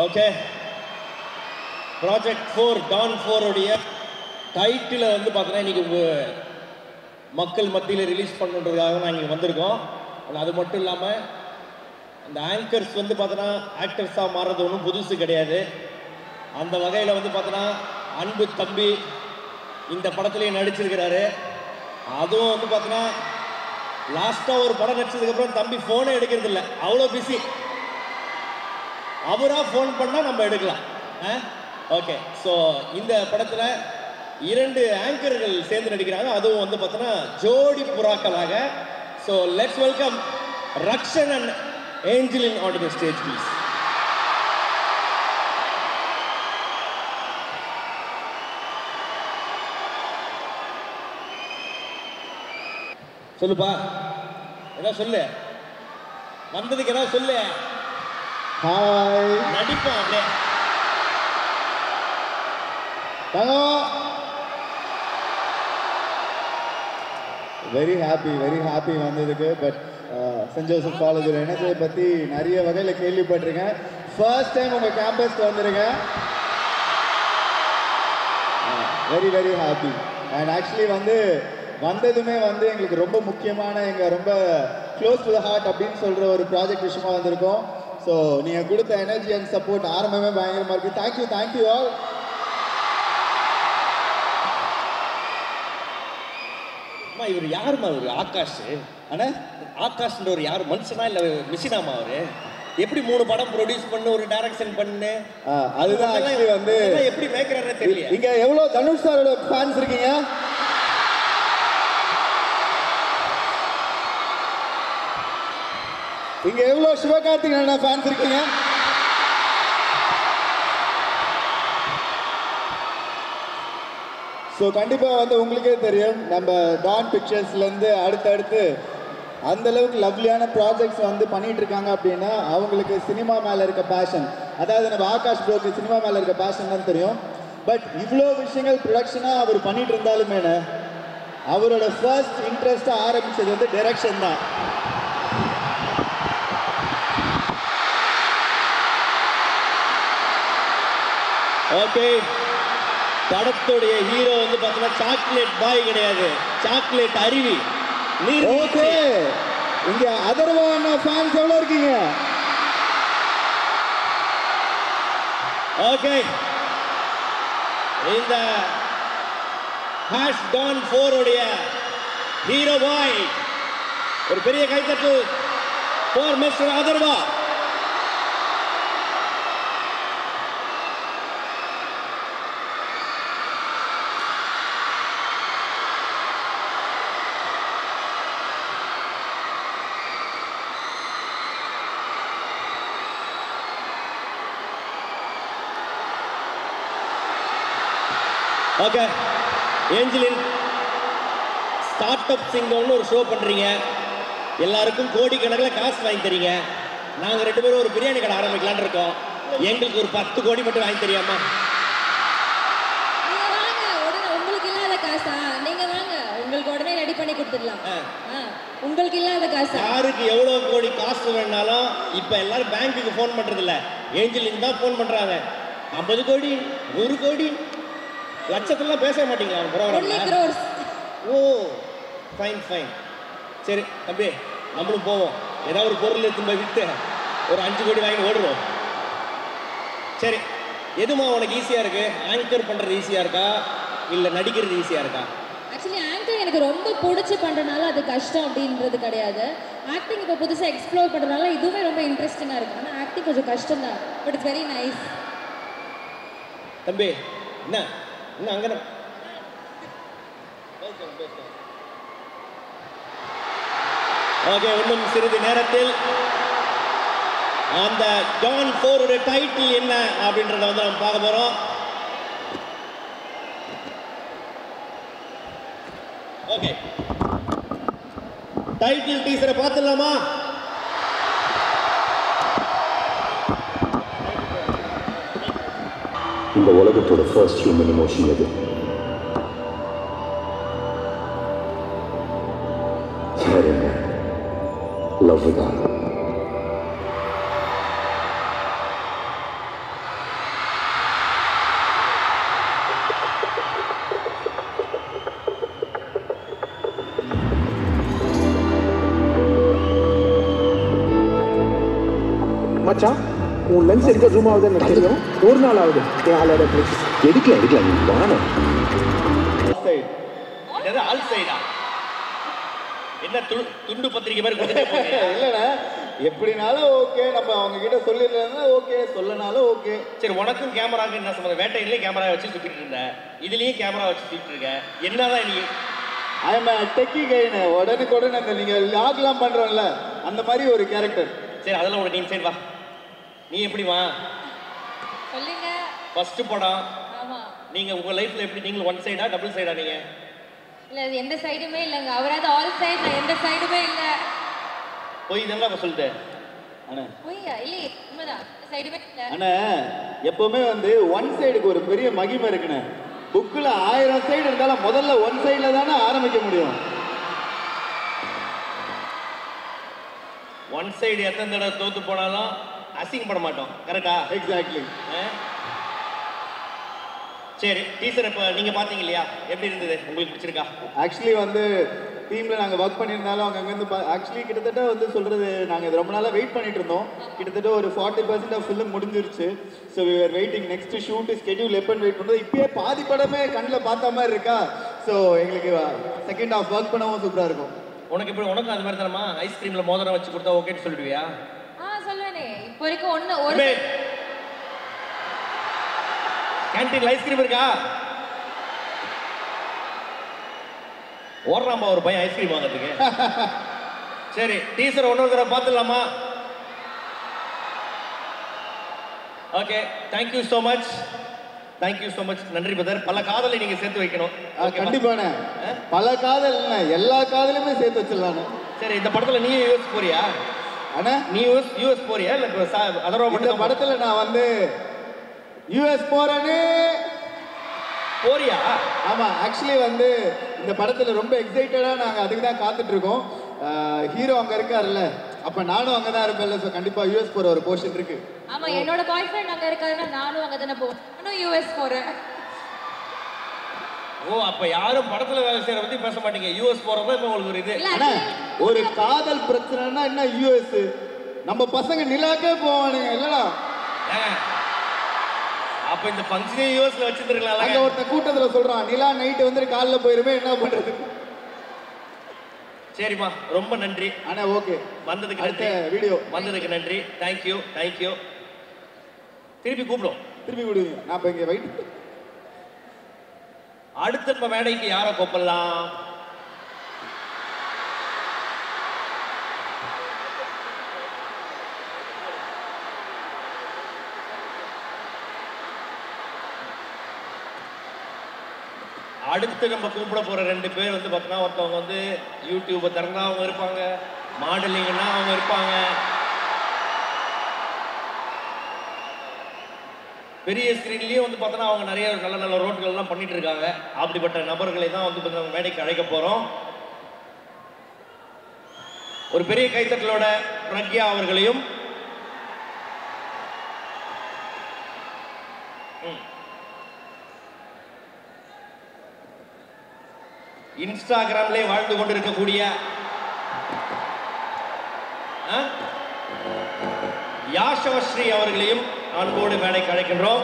Okay, project 4 Don 4 உடைய title வந்து பார்த்தீங்கன்னா இன்னைக்கு மக்கள் மத்தியில் ரிலீஸ் பண்ணுறதுக்காக நான் இங்கே வந்திருக்கோம். அது மட்டும் இல்லாமல் அந்த ஆங்கர்ஸ் வந்து பார்த்தோன்னா ஆக்டர்ஸாக மாறுறது ஒன்றும் புதுசு கிடையாது. அந்த வகையில் வந்து பார்த்தோன்னா அன்பு தம்பி இந்த படத்துலேயே நடிச்சிருக்கிறாரு. அதுவும் வந்து பார்த்தோன்னா லாஸ்ட்டாக ஒரு படம் நடிச்சதுக்கப்புறம் தம்பி ஃபோனே எடுக்கிறது இல்லை, அவ்வளோ பிஸி. அவராக ஃபோன் பண்ணால் நம்ம எடுக்கலாம். ஓகே, ஸோ இந்த படத்தில் 2 ஆங்கர்கள் சேர்ந்து நடிக்கிறாங்க. அதுவும் வந்து பார்த்தோன்னா ஜோடி புறாக்களாக. So let's welcome Rakshan and Angeline on the stage please. சொல்லுப்பா, ஏதாவது சொல்லு, வந்ததுக்கு ஏதாவது சொல்லு. ஹாய், நடிப்பா அப்படியே. வெரி ஹாப்பி வந்ததுக்கு. பட் சென்ட் ஜோசப் காலேஜில் NSI பற்றி நிறைய வகையில் கேள்விப்பட்டிருக்கேன். ஃபர்ஸ்ட் டைம் உங்கள் கேம்பஸ்க்கு வந்திருக்கேன். Very happy. அண்ட் ஆக்சுவலி வந்ததுமே எங்களுக்கு ரொம்ப முக்கியமான, எங்கள் ரொம்ப க்ளோஸ் டு த ஹார்ட் அப்படின்னு சொல்கிற ஒரு ப்ராஜெக்ட் விஷயமா வந்திருக்கோம். ஸோ நீங்கள் கொடுத்த எனர்ஜி அண்ட் சப்போர்ட் ஆரம்பமே பயங்கரமாக இருக்குது. Thank you all. அம்மா, இவர் யாருமா? இவர் ஆகாஷ். ஆனால் ஆகாஷ்ன்ற ஒரு யார், மனுஷனா இல்லை மிஷினாமா? அவர் எப்படி 3 படம் ப்ரொடியூஸ் பண்ணு, ஒரு டைரக்ஷன் பண்ணு, அதுதான் ஆக்சுவலி எப்படி மேய்க்கிறாருன்னு தெரியல. இங்கே எவ்வளோ தனுஷ் சாரோட ஃபேன்ஸ் இருக்கீங்க? இங்க எவ்வளவு சிவகார்த்திகேயன் ஃபேன்ஸ் இருக்கீங்க? ஸோ கண்டிப்பாக உங்களுக்கே தெரியும், நம்ம டான் பிக்சர்ஸ்லேருந்து அடுத்தடுத்து அந்த அளவுக்கு லவ்லியான ப்ராஜெக்ட்ஸ் பண்ணிட்டு இருக்காங்க அப்படின்னா அவங்களுக்கு சினிமா மேலே இருக்க பேஷன், அதாவது நம்ம ஆகாஷ் ப்ரோக்கு சினிமா மேலே இருக்க பேஷன் தான் தெரியும். பட் இவ்வளோ விஷயங்கள் ப்ரொடக்ஷனாக அவர் பண்ணிட்டு இருந்தாலுமே அவரோட ஃபர்ஸ்ட் இன்ட்ரெஸ்டாக ஆரம்பித்தது டைரக்ஷன் தான். ஓகே, படத்துடைய ஹீரோ வந்து பார்த்தீங்கன்னா சாக்லேட் பாய் கிடையாது, சாக்லேட் அருவி. ஓகே, இங்க அதர்வான ஃபேன்ஸ் எவ்வளவு இருக்கீங்க? ஓகே, இந்த டான் 4 உடைய ஹீரோ பாய் ஒரு பெரிய கைத்தட்டு for mister Atharva. Okay, Angeline start up சிங்கர்னு ஒரு ஷோ பண்ணுறீங்க, எல்லாருக்கும் கோடிக்கணக்கில் காசு வாங்கி தரீங்க. நாங்கள் 2 பேரும் ஒரு பிரியாணி கடை ஆரம்பிக்கலான்னு இருக்கோம். எங்களுக்கு ஒரு 10 கோடி மட்டும் வாங்கி தெரியாமா? உங்களுக்கு இல்லாத காசா? நீங்க வாங்க, உங்களுக்கு உடனே ரெடி பண்ணி கொடுத்துடலாம். உங்களுக்கு இல்லாத காசா? யாருக்கு எவ்வளோ கோடி காசு வேணாலும் இப்போ எல்லாரும் பேங்க்குக்கு ஃபோன் பண்ணுறதில்ல, ஏஞ்சலின் தான் ஃபோன் பண்ணுறாங்க. 50 கோடி 100 கோடி லட்சத்துலாம் பேச மாட்டீங்களா ப்ரோக்ராம்? ஓ, ஃபைன். சரி தம்பி, நம்மளும் போவோம். ஏதாவது ஒரு பொருள் எடுத்து போய் விற்று ஒரு 5 கோடி வாங்கி ஓடுவோம். சரி, எதுமா உனக்கு ஈஸியாக இருக்குது? ஆங்கர் பண்ணுறது ஈஸியாக இருக்கா இல்லை நடிக்கிறது ஈஸியாக இருக்கா? ஆக்சுவலி ஆங்கர் எனக்கு ரொம்ப பிடிச்சி பண்ணுறதுனால அது கஷ்டம் அப்படின்றது கிடையாது. ஆக்டிங் இப்போ புதுசாக எக்ஸ்ப்ளோர் பண்ணுறதுனால இதுவுமே ரொம்ப இன்ட்ரெஸ்டிங்காக இருக்குது. ஆனால் ஆக்டிங் கொஞ்சம் கஷ்டம் தான், பட் இட்ஸ் வெரி நைஸ். தம்பி என்ன அங்கே ஓகே, இன்னும் சிறிது நேரத்தில் அந்த டான் 4 உடைய டைட்டில் என்ன அப்படின்றத நம்ம பார்க்க போறோம். ஓகே, டைட்டில் டீசரை பார்த்துடலாமா? இந்த உலகத்தோட ஃபர்ஸ்ட் ஹியூமன் எமோஷன் எது? லவ் தான். மச்சான் உன் லென்ஸ் எடுக்க ஜூம் ஆகுதுன்னு எனக்கு தெரியும். ஒரு நாள் ஆகுது ஆளோட ப்ளீஸ் எடுக்கலாம் நீ வாங்க. ஆல் சைடா என்ன துண்டு பத்திரிக்கை மாதிரி கொடுத்துட்டு இல்லைண்ணா எப்படினாலும் ஓகே, நம்ம அவங்க கிட்ட சொல்லிடுறதுனா ஓகே, சொல்லனாலும் ஓகே. சரி, உனக்கும் கேமராவுக்கு என்ன சம்மந்தம்? வேட்டையிலேயே கேமரா வச்சு சுற்றிட்டு இருந்த, இதுலேயும் கேமரா வச்சு சுற்றிட்டு இருக்க, என்னதான் நீ? ஐம் டெக்கி கைன்னு உடனுக்குடன் அந்த நீங்கள் லாக்லாம் பண்ணுறோம்ல அந்த மாதிரி ஒரு கேரக்டர். சரி, அதெல்லாம் ஒரு நீ சைடு வா. நீ எப்படி வா சொல்லுங்க. ஃபர்ஸ்ட் படம். ஆமா. நீங்க உங்க லைஃப்ல எப்படி நீங்க ஒன் சைடா டபுள் சைடா நீங்க? இல்ல அது எந்த சைடுமே இல்லங்க. அவராது ஆல் சைடு, நான் எந்த சைடுமே இல்ல. போய் இதெல்லாம் அப்ப சொல்லுது. அண்ணா போய்யா இல்லையே உண்மைதான், சைடுமே இல்ல. அண்ணா எப்பவுமே வந்து ஒன் சைடுக்கு ஒரு பெரிய மகிமை இருக்குண்ணே. புக்கில் 1000 சைடு இருந்தாலும் முதல்ல ஒன் சைடில் தானே ஆரம்பிக்க முடியும். ஒன் சைடு எத்தனை தடவை தோத்து போனாலும் அசிங்கப்பட மாட்டோம். கரெக்டா? எக்ஸாக்ட்லி. சரி, டீச்சர் இப்போ நீங்க பாத்தீங்க இல்லையா, எப்படி இருந்தது? உங்களுக்கு பிடிச்சிருக்கா? ஆக்சுவலி வந்து டீமில் நாங்கள் ஒர்க் பண்ணியிருந்தாலும் அவங்க அங்கேருந்து ஆக்சுவலி கிட்டத்தட்ட வந்து சொல்கிறது, நாங்கள் இது ரொம்ப நாளாக வெயிட் பண்ணிட்டு இருந்தோம். கிட்டத்தட்ட ஒரு 40% ஆஃப் ஃபிலிம் முடிஞ்சிருச்சு. So we are waiting next shoot schedule எப்போன்னு வெயிட் பண்ணுறோம். இப்பயே பாதி படமே கண்ணில் பார்த்த மாதிரி இருக்கா. ஸோ எங்களுக்கு செகண்ட் ஹாஃப் ஒர்க் பண்ணவும் சூப்பராக இருக்கும். உனக்கு எப்படி? உனக்கும் அது மாதிரி தானமா? ஐஸ்கிரீமில் மோதிரம் வச்சு கொடுத்தா ஓகேன்னு சொல்லிடுவியா? சொல்லுவேனே. இப்போ வரைக்கும் ஒரு கேன்டீன்ல ஐஸ்கிரீம் இருக்கா? ஓடுறாமா ஒரு பையன் ஐஸ்கிரீம் வாங்கிறதுக்கு. சரி, டீசர் ஒன்னொரு தடவை பார்த்துடலாமா? Okay, thank you so much. Thank you so much. நன்றி பிரதர். பல காதலை நீங்க சேர்த்து வைக்கணும். கண்டிப்பாண்ணே. பல காதல் எல்லா காதலுமே சேர்த்து வச்சிடலாண்ணே. சரி, இந்த படத்துல நீ யூஎஸ் போறியா? அண்ணா நீ யூஎஸ் போறியா இல்ல அதர்வா? இந்த படத்துல நான் வந்து யூஎஸ் போறேன்னு போறியா? ஆமா, ஆக்சுவலி வந்து இந்த படத்துல ரொம்ப எக்ஸைட்டடா நாங்க அதுக்கு தான் காத்துட்டு இருக்கோம். ஹீரோ அங்க இருக்காருல்ல, அப்ப நானும் அங்க தான் இருப்பேன்ல. ஸோ கண்டிப்பா யூஎஸ் போற ஒரு போர்ஷன் இருக்கு. ஆமா, என்னோட பாய் ஃப்ரெண்ட் அங்க இருக்காருன்னா நானும் அங்க தானே போவேன். நானும் யூஎஸ் போறேன். ஓ, அப்ப யாரும் படத்துல வேலை செய்யற பத்தி பேச மாட்டீங்க, யூஎஸ் போறதா இப்ப உங்களுக்கு ஒரு இது? அண்ணா, ஒரு காதல் பிரச்சனைனா என்ன யூஎஸ்? நம்ம பசங்க நிலாக்கே போவானுங்க இல்லடா. அப்ப இந்த ஃபங்க்ஷனே யூஎஸ்ல வச்சிருக்கலாம். அங்க ஒருத்த கூட்டத்துல சொல்றான், நிலா நைட் வந்து காலைல போயிருமே, என்ன பண்றது? சரிம்மா, ரொம்ப நன்றி. அண்ணா ஓகே, வந்ததுக்கு அடுத்த நன்றி. வீடியோ வந்ததுக்கு நன்றி. Thank you thank you. திருப்பி கூப்பிடும். திருப்பி விடுவீங்க. நான் இப்ப இங்க வெயிட். அடுத்த நம்ம மேடைக்கு யாரை கூப்பிடலாம்? அடுத்து நம்ம கூப்பிட போற 2 பேர் வந்து பார்த்தீங்கன்னா, ஒருத்தவங்க வந்து யூடியூப்பை திறந்தா அவங்க இருப்பாங்க, மாடலிங்னா அவங்க இருப்பாங்க, பெரிய ஸ்கிரீன்லயும் வந்து பார்த்தோன்னா அவங்க நிறைய நல்ல நல்ல ரோட்கள்லாம் பண்ணிட்டு இருக்காங்க. அப்படிப்பட்ட நபர்களை தான் வந்து நம்ம மேடைக்கு அழைக்க போறோம். ஒரு பெரிய கைத்தட்டலோட பிரக்யா அவர்களையும் இன்ஸ்டாகிராம்லே வாழ்ந்து கொண்டிருக்கக்கூடிய யாஷவஸ்ரீ அவர்களையும் அன்போடு மேடைக்கு அழைக்கின்றோம்.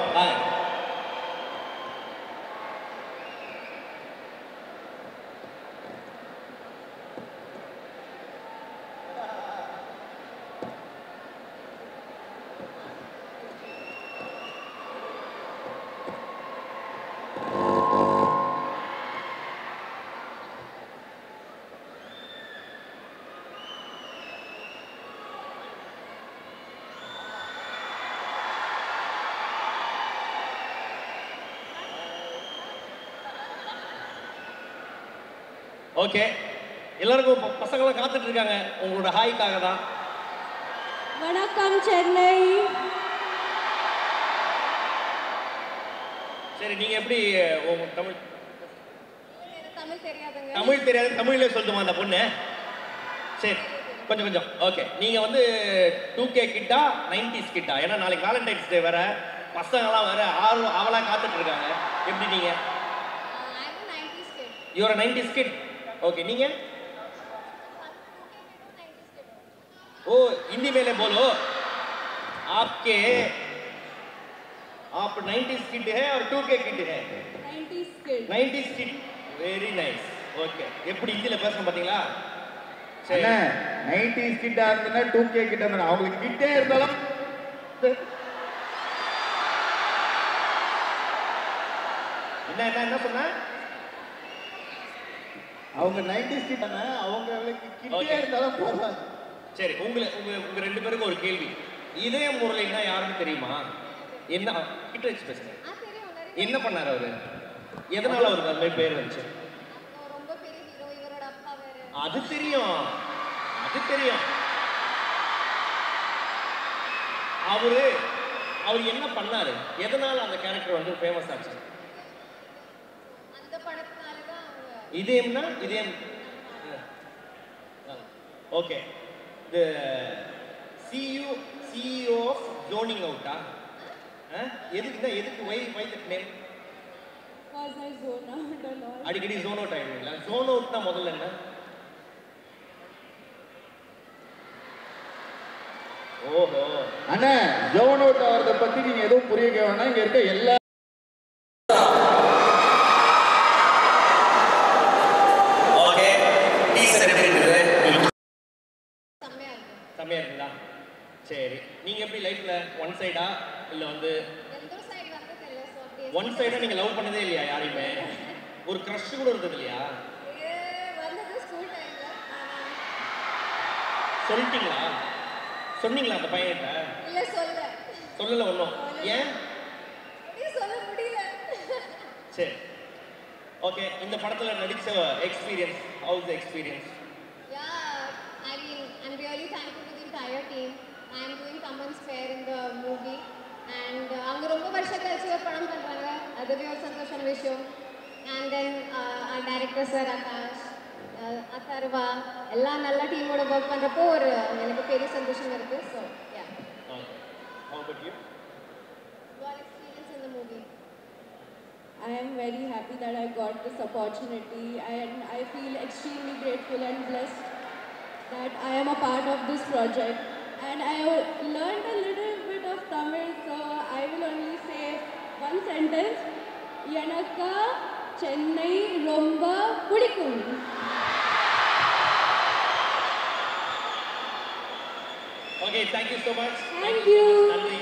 ஓகே, எல்லாருக்கும் பசங்களாம் காத்துட்டு இருக்காங்க உங்களோட ஹாய்க்காக தான். வணக்கம் சென்னை. சரி, நீங்க எப்படி உங்க தமிழ் தெரியாதுங்க. தமிழ் தெரியாது, தமிழ்ல சொல்லுமா அந்த பொண்ணு? சரி, கொஞ்சம் கொஞ்சம். ஓகே, நீங்க வந்து 2K கிட்டா 90s கிட்டா? ஏன்னா நாளைக்கு வேலண்டைன்ஸ் டே வேற, பசங்களாம் வேற அவளா காத்துட்டு இருக்காங்க. எப்படி நீங்க? You are 90s kit. ओके, नहीं है? ओ, हिंदी में ले बोलो. आपके आप 90s किड है और 2K किड है 90s kid 90s kid very nice okay எப்படி ஹிந்தில பேசணும் பாத்தீங்களா சரி அண்ணா 90s கிட்ட இருந்தா 2K கிட்ட இருந்தா அவங்களுக்கு கிட்டே இருந்தாலும் என்ன சொன்னா அவங்க 90s கிட்ட அவங்களுக்கு கிட்டே இருந்தாலும் போதும். சரி உங்க ரெண்டு பேருக்கும் ஒரு கேள்வி இதே முரளின்னா யாருன்னு தெரியுமா என்ன கிட்ட வச்சு பேசுங்க என்ன பண்ணாரு அவரு எதனால அவருக்கு அந்த மாதிரி பேர் வந்துச்சு ரொம்ப பெரிய ஹீரோ இவரோட அப்பா வேற அது தெரியும் அவர் என்ன பண்ணாரு எதனால அந்த கேரக்டர் வந்து ஃபேமஸ் ஆச்சு அந்த படத்தினால தான் அவங்க இதயம் okay the CEO of zoning out எதுக்கு why that name was I zone out a lot அடிக்கடி zone out ஆயிடுவீங்களா zone out னா முதல்ல என்ன ஓஹோ அண்ணா ஜோன் அவுட் ஆகிறத பத்தி நீங்க எதுவும் புரிய வேணாம் இங்க இருக்க எல்லா ஓகே டீசர் எப்படி இருக்குது செம்மையா இருக்கு செம்மையா இருக்குதா சரி நீங்க எப்படி லைஃப்ல ஒன் சைடா இல்ல வந்து எந்த சைடு வந்து தெரியல சோ அப்படியே ஒன் சைடா நீங்க லவ் பண்ணதே இல்லையா யாரையுமே ஒரு க்ரஷ் கூட இருந்தது இல்லையா வந்தது ஸ்கூல் டைம்ல சொல்லிட்டீங்களா சொன்னீங்களா அந்த பையன்கிட்ட இல்ல சொல்லல ஒன்றும் ஏன் சொல்ல முடியல சரி ஓகே இந்த படத்துல நடிச்ச experience house the experience Yeah, I mean, I'm really thankful to the entire team. I am doing Kaman's fair in the movie. And அவங்க ரொம்ப வருஷம் கழிச்சு ஒரு படம் பண்றாங்க அதுவே ஒரு சந்தோஷமான விஷயம் and then our director sir Akash Atharva எல்லாம் நல்ல டீமோட ஒர்க் பண்றப்போ ஒரு எனக்கு பெரிய சந்தோஷம் இருக்கு so yeah how about you your experience in the movie I am very happy that I got this opportunity and I feel extremely grateful and blessed that I am a part of this project and I learned a little bit of Tamil so I will only say one sentence Yanakka Chennai Romba Pudikum okay thank you so much Thank you நன்றி